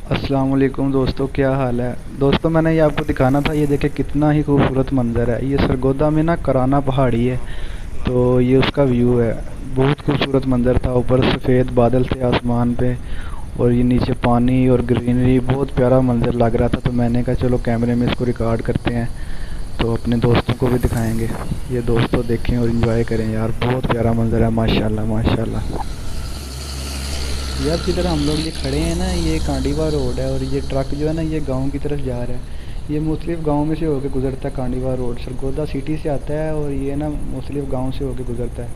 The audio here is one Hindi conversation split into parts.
अस्सलाम वालेकुम दोस्तों, क्या हाल है। दोस्तों मैंने ये आपको दिखाना था। ये देखे कितना ही खूबसूरत मंज़र है। ये सरगोदा में ना कराना पहाड़ी है, तो ये उसका व्यू है। बहुत खूबसूरत मंज़र था। ऊपर सफ़ेद बादल थे आसमान पे, और ये नीचे पानी और ग्रीनरी, बहुत प्यारा मंज़र लग रहा था। तो मैंने कहा चलो कैमरे में इसको रिकॉर्ड करते हैं, तो अपने दोस्तों को भी दिखाएंगे। ये दोस्तों देखें और इन्जॉय करें यार, बहुत प्यारा मंज़र है, माशाल्लाह माशाल्लाह। यार जिधर हम लोग ये खड़े हैं ना, ये कांडीवा रोड है, और ये ट्रक जो है ना ये गांव की तरफ जा रहा है। ये मुख्तलिफ गांव में से होकर गुजरता है। कांडीवा रोड सरगोदा सिटी से आता है, और ये ना मुख्तलिफ गांव से होकर गुजरता है।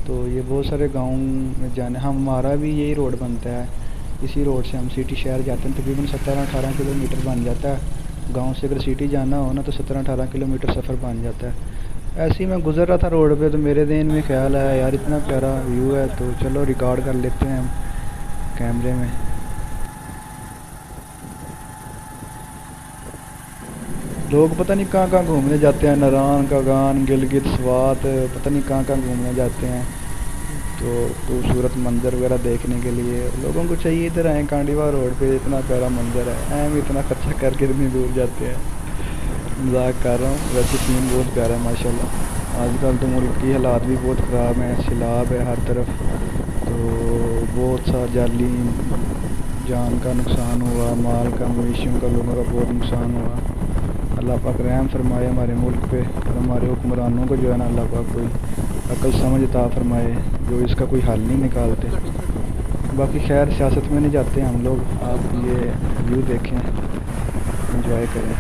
तो ये बहुत सारे गांव में जाने, हमारा भी यही रोड बनता है। इसी रोड से हम सिटी शहर जाते हैं। तकरीबन 17-18 किलोमीटर बन जाता है। गाँव से अगर सिटी जाना हो ना तो 17-18 किलोमीटर सफ़र बन जाता है। ऐसे ही मैं गुज़र रहा था रोड पे, तो मेरे ज़हन में ख्याल आया यार इतना प्यारा व्यू है, तो चलो रिकॉर्ड कर लेते हैं हम कैमरे में। लोग पता नहीं कहाँ कहाँ घूमने जाते हैं, नारायण कागान, गिलगित स्वात, पता नहीं कहाँ कहाँ घूमने जाते हैं। तो खूबसूरत मंज़र वगैरह देखने के लिए लोगों को चाहिए इधर आए। कांडीवा रोड पे इतना प्यारा मंज़र है, हम इतना खर्चा करके इतनी दूर जाते हैं। मजाक कर रहा हूँ, वैसे सीन बहुत प्यारा है माशाल्लाह। आजकल तो मुल्क की हालात भी बहुत ख़राब हैं, सैलाब है हर तरफ। तो बहुत सा जाली जान का नुकसान हुआ, माल का, मवेशियों का, लोगों का बहुत नुकसान हुआ। अल्लाह पाक रहम फरमाए हमारे मुल्क पे, और हमारे हुक्मरानों को जो है ना अल्लाह पाक कोई अक्ल समझ अता फरमाए, जो इसका कोई हल नहीं निकालते। बाकी खैर सियासत में नहीं जाते हम लोग। आप ये व्यू देखें, एंजॉय करें।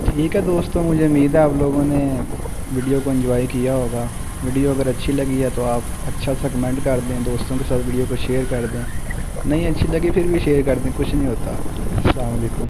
ठीक है दोस्तों, मुझे उम्मीद है आप लोगों ने वीडियो को एंजॉय किया होगा। वीडियो अगर अच्छी लगी है तो आप अच्छा सा कमेंट कर दें, दोस्तों के साथ वीडियो को शेयर कर दें। नहीं अच्छी लगी फिर भी शेयर कर दें, कुछ नहीं होता। अस्सलाम वालेकुम।